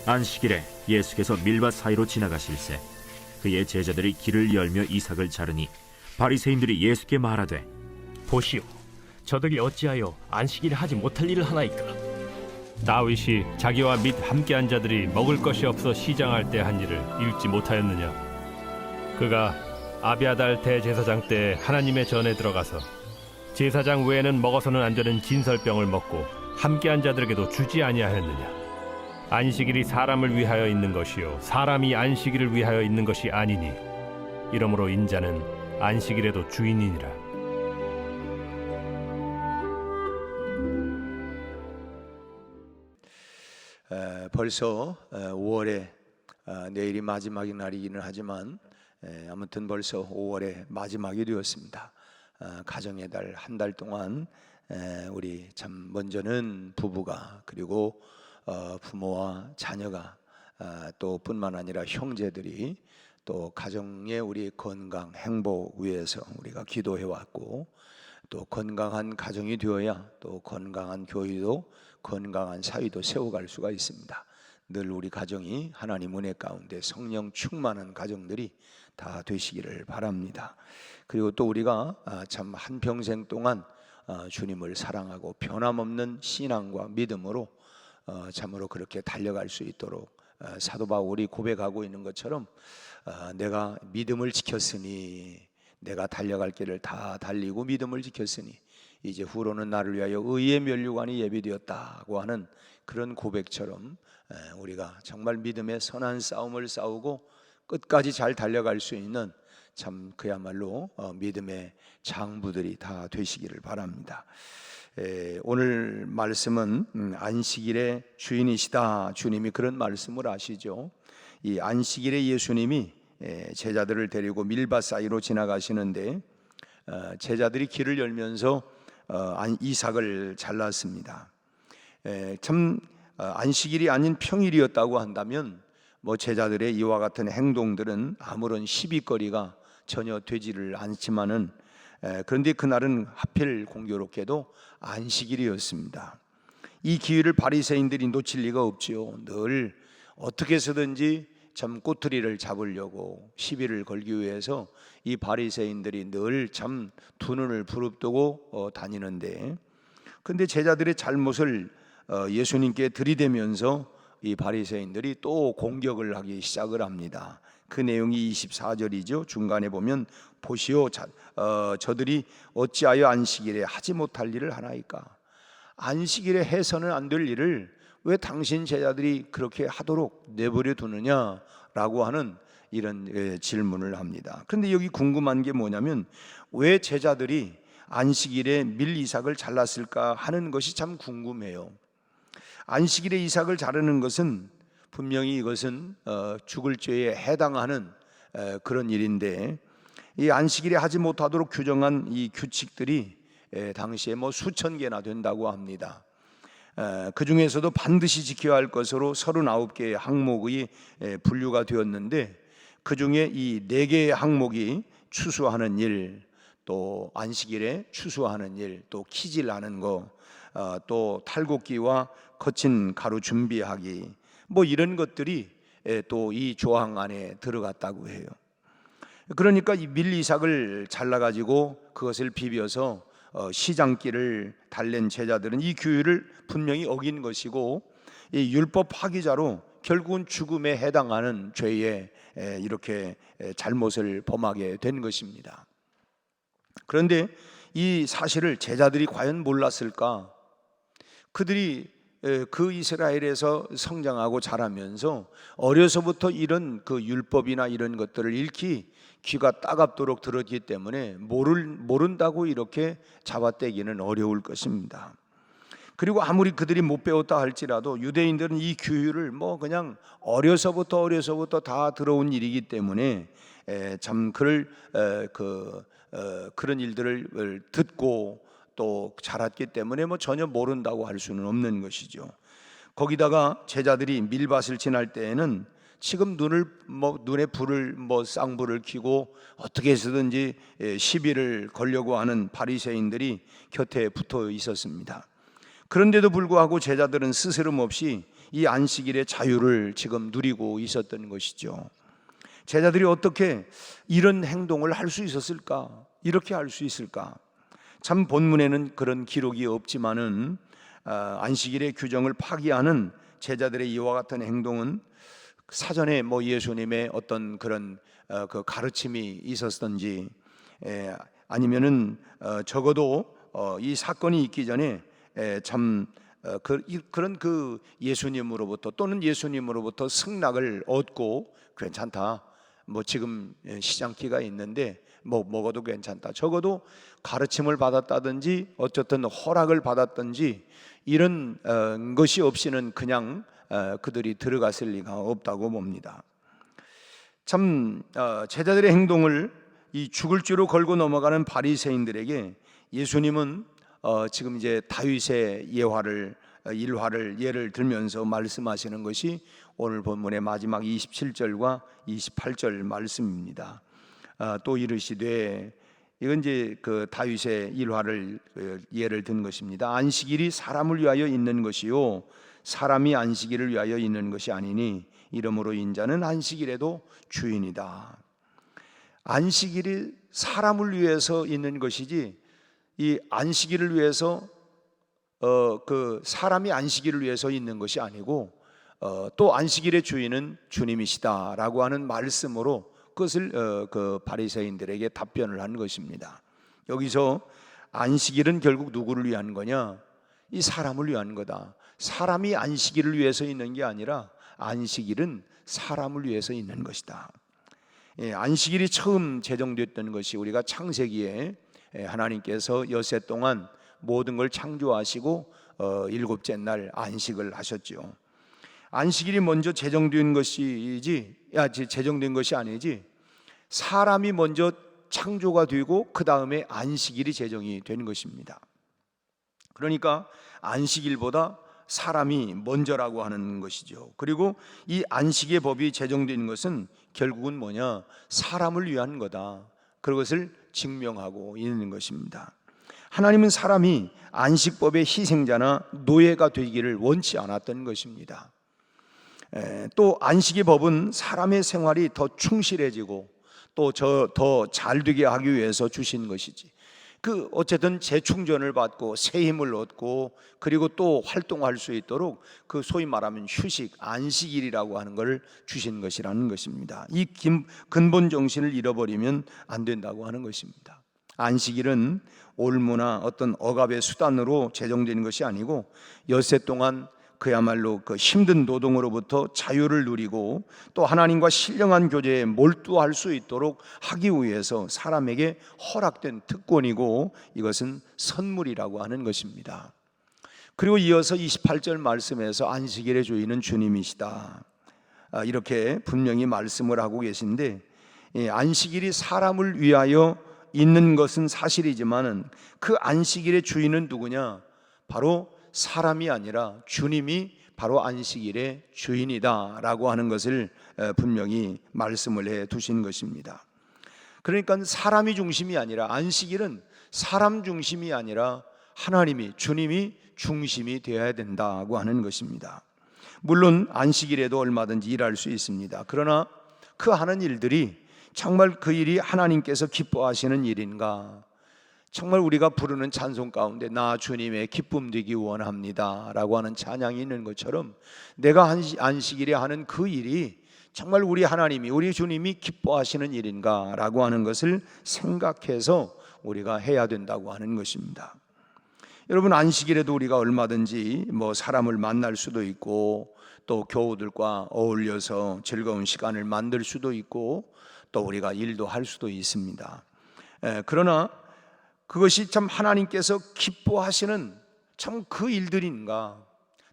안식일에 예수께서 밀밭 사이로 지나가실새 그의 제자들이 길을 열며 이삭을 자르니 바리새인들이 예수께 말하되 보시오, 저들이 어찌하여 안식일에 하지 못할 일을 하나이까? 다윗이 자기와 및 함께한 자들이 먹을 것이 없어 시장할 때 한 일을 읽지 못하였느냐? 그가 아비아달 대제사장 때 하나님의 전에 들어가서 제사장 외에는 먹어서는 안 되는 진설병을 먹고 함께한 자들에게도 주지 아니하였느냐? 안식일이 사람을 위하여 있는 것이요 사람이 안식일을 위하여 있는 것이 아니니 이러므로 인자는 안식일에도 주인이니라. 벌써 5월에 내일이 마지막인 날이기는 하지만 아무튼 벌써 5월의 마지막이 되었습니다. 가정의 달 한 달 동안 우리 참 먼저는 부부가 그리고 부모와 자녀가 또 뿐만 아니라 형제들이 또 가정의 우리 건강 행복 위해서 우리가 기도해 왔고 또 건강한 가정이 되어야 또 건강한 교회도 건강한 사회도 세워갈 수가 있습니다. 늘 우리 가정이 하나님 은혜 가운데 성령 충만한 가정들이 다 되시기를 바랍니다. 그리고 또 우리가 참 한평생 동안 주님을 사랑하고 변함없는 신앙과 믿음으로 참으로 그렇게 달려갈 수 있도록 사도 바울이 고백하고 있는 것처럼 내가 믿음을 지켰으니 내가 달려갈 길을 다 달리고 믿음을 지켰으니 이제 후로는 나를 위하여 의의 면류관이 예비되었다고 하는 그런 고백처럼 우리가 정말 믿음의 선한 싸움을 싸우고 끝까지 잘 달려갈 수 있는 참 그야말로 믿음의 장부들이 다 되시기를 바랍니다. 오늘 말씀은 안식일의 주인이시다. 주님이 그런 말씀을 하시죠. 이 안식일에 예수님이 제자들을 데리고 밀밭 사이로 지나가시는데 제자들이 길을 열면서 이삭을 잘랐습니다. 참 안식일이 아닌 평일이었다고 한다면 뭐 제자들의 이와 같은 행동들은 아무런 시비거리가 전혀 되지를 않지만은 그런데 그날은 하필 공교롭게도 안식일이었습니다. 이 기회를 바리새인들이 놓칠 리가 없지요. 늘 어떻게 해서든지 참 꼬투리를 잡으려고 시비를 걸기 위해서 이 바리새인들이 늘 참 두 눈을 부릅뜨고 다니는데 그런데 제자들의 잘못을 예수님께 들이대면서 이 바리새인들이 또 공격을 하기 시작을 합니다. 그 내용이 24절이죠. 중간에 보면 보시오, 저들이 어찌하여 안식일에 하지 못할 일을 하나이까? 안식일에 해서는 안 될 일을 왜 당신 제자들이 그렇게 하도록 내버려 두느냐라고 하는 이런 질문을 합니다. 그런데 여기 궁금한 게 뭐냐면 왜 제자들이 안식일에 밀 이삭을 잘랐을까 하는 것이 참 궁금해요. 안식일에 이삭을 자르는 것은 분명히 이것은 죽을 죄에 해당하는 그런 일인데 이 안식일에 하지 못하도록 규정한 이 규칙들이 당시에 뭐 수천 개나 된다고 합니다. 그 중에서도 반드시 지켜야 할 것으로 39개의 항목이 분류가 되었는데 그 중에 이 4개의 항목이 추수하는 일, 또 안식일에 추수하는 일, 또 키질하는 거, 또 탈곡기와 거친 가루 준비하기, 뭐 이런 것들이 또 이 조항 안에 들어갔다고 해요. 그러니까 이 밀 이삭을 잘라가지고 그것을 비벼서 시장길을 달랜 제자들은 이 규율을 분명히 어긴 것이고 이 율법 파기자로 결국은 죽음에 해당하는 죄에 이렇게 잘못을 범하게 된 것입니다. 그런데 이 사실을 제자들이 과연 몰랐을까? 그들이 그 이스라엘에서 성장하고 자라면서 어려서부터 이런 그 율법이나 이런 것들을 읽기 귀가 따갑도록 들었기 때문에 모른다고 이렇게 잡아떼기는 어려울 것입니다. 그리고 아무리 그들이 못 배웠다 할지라도 유대인들은 이 규율을 뭐 그냥 어려서부터 다 들어온 일이기 때문에 참 그런 일들을 듣고 또 자랐기 때문에 뭐 전혀 모른다고 할 수는 없는 것이죠. 거기다가 제자들이 밀밭을 지날 때에는 지금 눈에 불을 쌍불을 켜고 어떻게 해서든지 시비를 걸려고 하는 바리새인들이 곁에 붙어 있었습니다. 그런데도 불구하고 제자들은 스스럼 없이 이 안식일의 자유를 지금 누리고 있었던 것이죠. 제자들이 어떻게 이런 행동을 할 수 있었을까? 이렇게 할 수 있을까? 참 본문에는 그런 기록이 없지만은 안식일의 규정을 파기하는 제자들의 이와 같은 행동은 사전에 뭐 예수님의 어떤 그런 그 가르침이 있었던지 아니면은 적어도 이 사건이 있기 전에 참 그런 그 예수님으로부터 또는 예수님으로부터 승낙을 얻고 괜찮다. 뭐 지금 시장기가 있는데 뭐 먹어도 괜찮다. 적어도 가르침을 받았다든지 어쨌든 허락을 받았든지 이런 것이 없이는 그냥 그들이 들어갔을 리가 없다고 봅니다. 참 제자들의 행동을 이 죽을 죄로 걸고 넘어가는 바리새인들에게 예수님은 지금 이제 다윗의 일화를 예를 들면서 말씀하시는 것이 오늘 본문의 마지막 27절과 28절 말씀입니다. 또 이르시되, 이건 이제 그 다윗의 일화를 예를 든 것입니다. 안식일이 사람을 위하여 있는 것이요 사람이 안식일을 위하여 있는 것이 아니니 이러므로 인자는 안식일에도 주인이다. 안식일이 사람을 위해서 있는 것이지 이 안식일을 위해서 그 사람이 안식일을 위해서 있는 것이 아니고 또 안식일의 주인은 주님이시다라고 하는 말씀으로 그것을 그 바리새인들에게 답변을 한 것입니다. 여기서 안식일은 결국 누구를 위한 거냐? 이 사람을 위한 거다. 사람이 안식일을 위해서 있는 게 아니라 안식일은 사람을 위해서 있는 것이다. 안식일이 처음 제정됐던 것이 우리가 창세기에 하나님께서 엿새 동안 모든 걸 창조하시고 일곱째 날 안식을 하셨죠. 안식일이 먼저 제정된 것이 아니지 사람이 먼저 창조가 되고 그 다음에 안식일이 제정이 된 것입니다. 그러니까 안식일보다 사람이 먼저라고 하는 것이죠. 그리고 이 안식의 법이 제정된 것은 결국은 뭐냐? 사람을 위한 거다. 그것을 증명하고 있는 것입니다. 하나님은 사람이 안식법의 희생자나 노예가 되기를 원치 않았던 것입니다. 또 안식의 법은 사람의 생활이 더 충실해지고 또 더 잘되게 하기 위해서 주신 것이지, 그 어쨌든 재충전을 받고 새 힘을 얻고 그리고 또 활동할 수 있도록 그 소위 말하면 휴식, 안식일이라고 하는 걸 주신 것이라는 것입니다. 이 근본 정신을 잃어버리면 안 된다고 하는 것입니다. 안식일은 올무나 어떤 억압의 수단으로 제정된 것이 아니고 엿새 동안 그야말로 그 힘든 노동으로부터 자유를 누리고 또 하나님과 신령한 교제에 몰두할 수 있도록 하기 위해서 사람에게 허락된 특권이고 이것은 선물이라고 하는 것입니다. 그리고 이어서 28절 말씀에서 안식일의 주인은 주님이시다, 이렇게 분명히 말씀을 하고 계신데, 안식일이 사람을 위하여 있는 것은 사실이지만은 그 안식일의 주인은 누구냐? 바로 사람이 아니라 주님이 바로 안식일의 주인이다라고 하는 것을 분명히 말씀을 해 두신 것입니다. 그러니까 사람이 중심이 아니라, 안식일은 사람 중심이 아니라 하나님이, 주님이 중심이 되어야 된다고 하는 것입니다. 물론 안식일에도 얼마든지 일할 수 있습니다. 그러나 그 하는 일들이 정말 그 일이 하나님께서 기뻐하시는 일인가? 정말 우리가 부르는 찬송 가운데 나 주님의 기쁨 되기 원합니다 라고 하는 찬양이 있는 것처럼 내가 안식일에 하는 그 일이 정말 우리 하나님이, 우리 주님이 기뻐하시는 일인가 라고 하는 것을 생각해서 우리가 해야 된다고 하는 것입니다. 여러분, 안식일에도 우리가 얼마든지 뭐 사람을 만날 수도 있고 또 교우들과 어울려서 즐거운 시간을 만들 수도 있고 또 우리가 일도 할 수도 있습니다. 그러나 그것이 참 하나님께서 기뻐하시는 참 그 일들인가?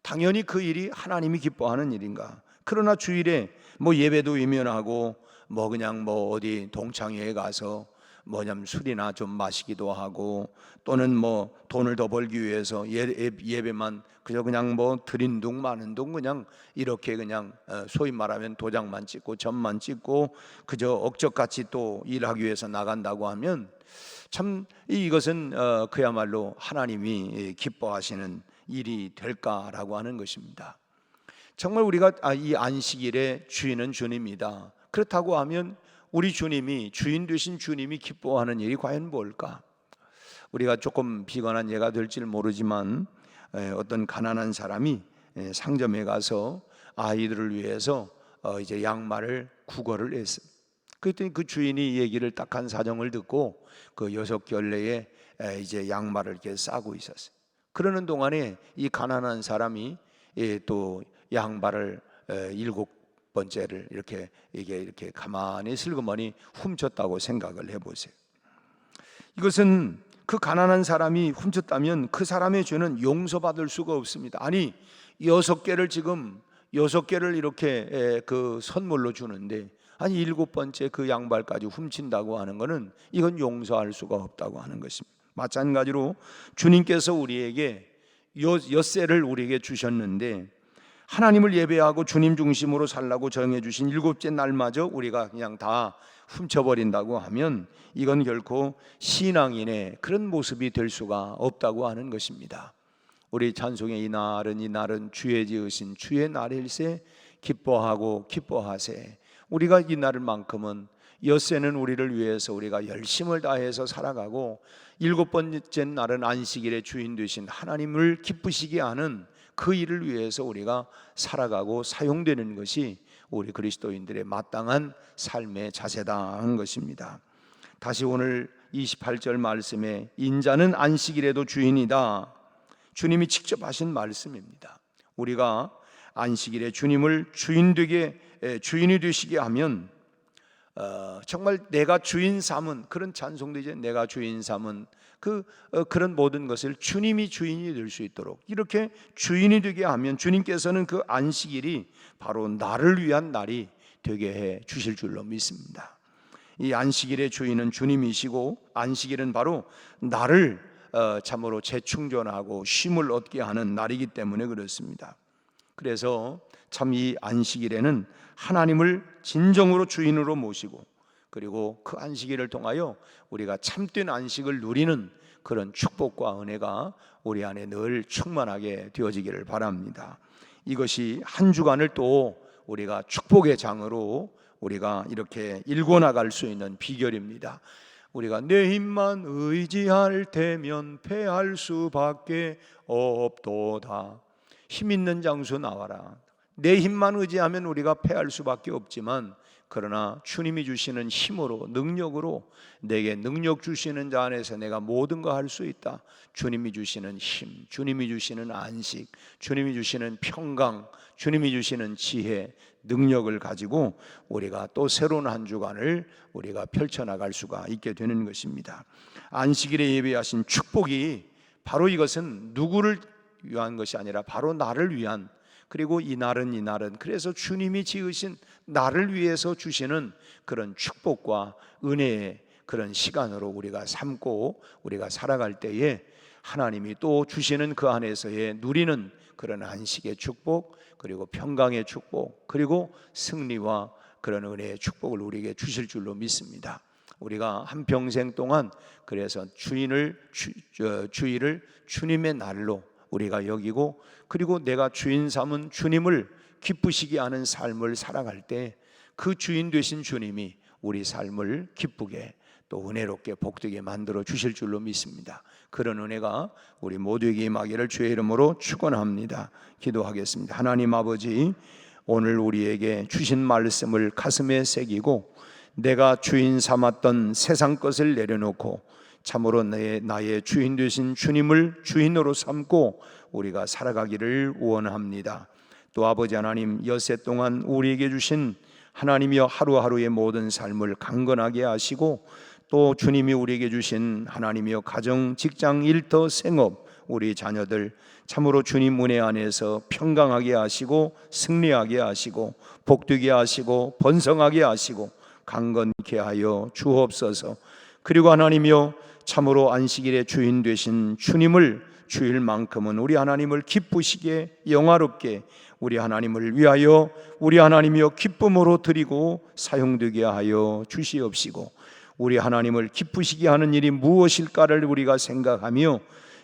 당연히 그 일이 하나님이 기뻐하는 일인가? 그러나 주일에 뭐 예배도 임연하고 뭐 그냥 뭐 어디 동창회에 가서 뭐냐면 술이나 좀 마시기도 하고 또는 뭐 돈을 더 벌기 위해서 예배만 그냥 뭐 드린 둥 마는 둥 그냥 이렇게 그냥 소위 말하면 도장만 찍고 점만 찍고 그저 억적같이 또 일하기 위해서 나간다고 하면 참 이것은 그야말로 하나님이 기뻐하시는 일이 될까라고 하는 것입니다. 정말 우리가 이 안식일의 주인은 주님이다. 그렇다고 하면 우리 주님이, 주인 되신 주님이 기뻐하는 일이 과연 뭘까? 우리가 조금 비관한 예가 될지 모르지만 어떤 가난한 사람이 상점에 가서 아이들을 위해서 이제 양말을 구걸을 했어요. 그랬더니 그 주인이 얘기를 딱 한 사정을 듣고 그 6켤레에 이제 양말을 이렇게 싸고 있었어요. 그러는 동안에 이 가난한 사람이 또 양말을 7번째를 이렇게 가만히 슬그머니 훔쳤다고 생각을 해보세요. 이것은 그 가난한 사람이 훔쳤다면 그 사람의 죄는 용서받을 수가 없습니다. 아니 6개를 이렇게 그 선물로 주는데 아니 7번째 그 양발까지 훔친다고 하는 것은 이건 용서할 수가 없다고 하는 것입니다. 마찬가지로 주님께서 우리에게 엿새를 우리에게 주셨는데 하나님을 예배하고 주님 중심으로 살라고 정해 주신 7째 날마저 우리가 그냥 다 훔쳐버린다고 하면 이건 결코 신앙인의 그런 모습이 될 수가 없다고 하는 것입니다. 우리 찬송의 이날은 주의 지으신 주의 날일세 기뻐하고 기뻐하세. 우리가 이 날만큼은 엿새는 우리를 위해서 우리가 열심을 다해서 살아가고 7번째 날은 안식일의 주인 되신 하나님을 기쁘시게 하는 그 일을 위해서 우리가 살아가고 사용되는 것이 우리 그리스도인들의 마땅한 삶의 자세다 하는 것입니다. 다시 오늘 28절 말씀에 인자는 안식일에도 주인이다. 주님이 직접 하신 말씀입니다. 우리가 안식일에 주님을 주인이 되시게 하면 정말 내가 주인 삼은 그런 찬송되죠. 내가 주인 삼은 그런 모든 것을 주님이 주인이 될 수 있도록 이렇게 주인이 되게 하면 주님께서는 그 안식일이 바로 나를 위한 날이 되게 해 주실 줄로 믿습니다. 이 안식일의 주인은 주님이시고 안식일은 바로 나를 참으로 재충전하고 쉼을 얻게 하는 날이기 때문에 그렇습니다. 그래서 참 이 안식일에는 하나님을 진정으로 주인으로 모시고 그리고 그 안식일을 통하여 우리가 참된 안식을 누리는 그런 축복과 은혜가 우리 안에 늘 충만하게 되어지기를 바랍니다. 이것이 한 주간을 또 우리가 축복의 장으로 우리가 이렇게 일궈나갈 수 있는 비결입니다. 우리가 내 힘만 의지할 테면 패할 수밖에 없도다. 힘 있는 장수 나와라. 내 힘만 의지하면 우리가 패할 수밖에 없지만 그러나 주님이 주시는 힘으로 능력으로 내게 능력 주시는 자 안에서 내가 모든 거 할 수 있다. 주님이 주시는 힘, 주님이 주시는 안식, 주님이 주시는 평강, 주님이 주시는 지혜, 능력을 가지고 우리가 또 새로운 한 주간을 우리가 펼쳐나갈 수가 있게 되는 것입니다. 안식일에 예배하신 축복이 바로 이것은 누구를 위한 것이 아니라 바로 나를 위한, 그리고 이 날은 그래서 주님이 지으신 나를 위해서 주시는 그런 축복과 은혜의 그런 시간으로 우리가 삼고 우리가 살아갈 때에 하나님이 또 주시는 그 안에서의 누리는 그런 안식의 축복, 그리고 평강의 축복, 그리고 승리와 그런 은혜의 축복을 우리에게 주실 줄로 믿습니다. 우리가 한평생 동안 그래서 주일을 주님의 날로 우리가 여기고 그리고 내가 주인 삼은 주님을 기쁘시게 하는 삶을 살아갈 때 그 주인 되신 주님이 우리 삶을 기쁘게 또 은혜롭게 복되게 만들어 주실 줄로 믿습니다. 그런 은혜가 우리 모두에게 임하기를 주의 이름으로 축원합니다. 기도하겠습니다. 하나님 아버지, 오늘 우리에게 주신 말씀을 가슴에 새기고 내가 주인 삼았던 세상 것을 내려놓고 참으로 나의 주인 되신 주님을 주인으로 삼고 우리가 살아가기를 원합니다. 또 아버지 하나님, 엿새 동안 우리에게 주신 하나님이여 하루하루의 모든 삶을 강건하게 하시고 또 주님이 우리에게 주신 하나님이여 가정, 직장, 일터, 생업, 우리 자녀들 참으로 주님 은혜 안에서 평강하게 하시고 승리하게 하시고 복되게 하시고 번성하게 하시고 강건케 하여 주옵소서. 그리고 하나님이여 참으로 안식일의 주인 되신 주님을 주일만큼은 우리 하나님을 기쁘시게 영화롭게 우리 하나님을 위하여 우리 하나님이여 기쁨으로 드리고 사용되게 하여 주시옵시고 우리 하나님을 기쁘시게 하는 일이 무엇일까를 우리가 생각하며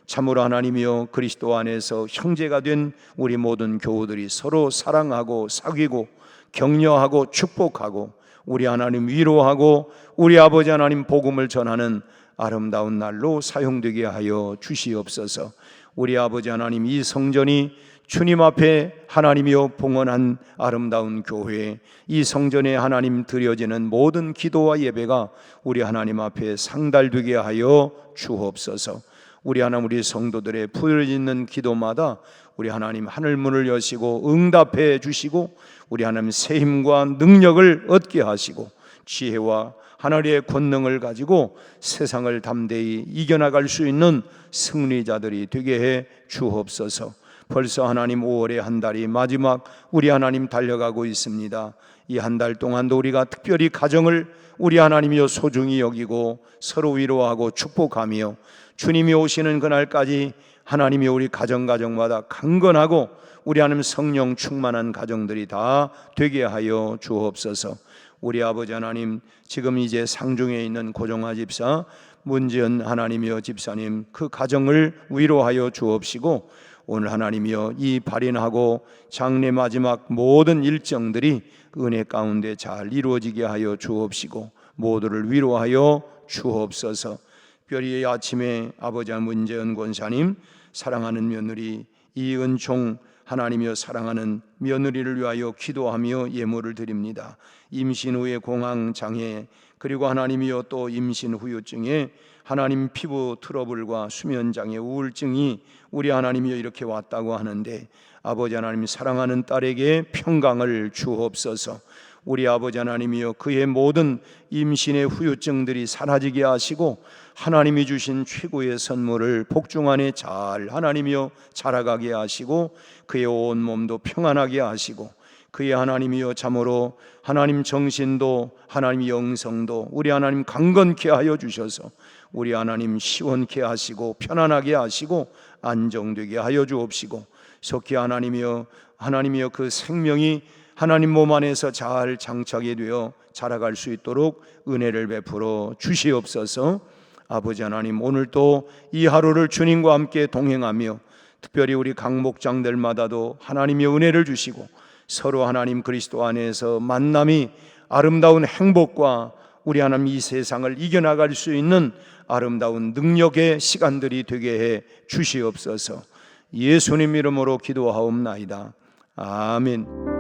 참으로 하나님이여 그리스도 안에서 형제가 된 우리 모든 교우들이 서로 사랑하고 사귀고 격려하고 축복하고 우리 하나님 위로하고 우리 아버지 하나님 복음을 전하는 아름다운 날로 사용되게 하여 주시옵소서. 우리 아버지 하나님, 이 성전이 주님 앞에 하나님이여 봉헌한 아름다운 교회, 이 성전에 하나님 드려지는 모든 기도와 예배가 우리 하나님 앞에 상달되게 하여 주옵소서. 우리 하나님, 우리 성도들의 부르짖는 기도마다 우리 하나님 하늘문을 여시고 응답해 주시고 우리 하나님 새 힘과 능력을 얻게 하시고 지혜와 하나님의 권능을 가지고 세상을 담대히 이겨나갈 수 있는 승리자들이 되게 해 주옵소서. 벌써 하나님 5월의 한 달이 마지막 우리 하나님 달려가고 있습니다. 이 한 달 동안도 우리가 특별히 가정을 우리 하나님이여 소중히 여기고 서로 위로하고 축복하며 주님이 오시는 그날까지 하나님이 우리 가정마다 강건하고 우리 하나님 성령 충만한 가정들이 다 되게 하여 주옵소서. 우리 아버지 하나님, 지금 이제 상중에 있는 고종화 집사, 문지연 하나님이여 집사님, 그 가정을 위로하여 주옵시고 오늘 하나님이여 이 발인하고 장례 마지막 모든 일정들이 은혜 가운데 잘 이루어지게 하여 주옵시고 모두를 위로하여 주옵소서. 특별히 아침에 아버지 문재은 권사님, 사랑하는 며느리 이은총 하나님이여 사랑하는 며느리를 위하여 기도하며 예물을 드립니다. 임신 후의 공황 장애, 그리고 하나님이여 또 임신 후유증에 하나님 피부 트러블과 수면 장애, 우울증이 우리 하나님이여 이렇게 왔다고 하는데 아버지 하나님, 사랑하는 딸에게 평강을 주옵소서. 우리 아버지 하나님이여 그의 모든 임신의 후유증들이 사라지게 하시고 하나님이 주신 최고의 선물을 복중 안에 잘 하나님이여 자라가게 하시고 그의 온 몸도 평안하게 하시고 그의 하나님이여 참으로 하나님 정신도 하나님 영성도 우리 하나님 강건케 하여 주셔서 우리 하나님 시원케 하시고 편안하게 하시고 안정되게 하여 주옵시고 속히 하나님이여 그 생명이 하나님 몸 안에서 잘 장착이 되어 자라갈 수 있도록 은혜를 베풀어 주시옵소서. 아버지 하나님, 오늘도 이 하루를 주님과 함께 동행하며 특별히 우리 각 목장들마다도 하나님의 은혜를 주시고 서로 하나님 그리스도 안에서 만남이 아름다운 행복과 우리 하나님 이 세상을 이겨나갈 수 있는 아름다운 능력의 시간들이 되게 해 주시옵소서. 예수님 이름으로 기도하옵나이다. 아멘.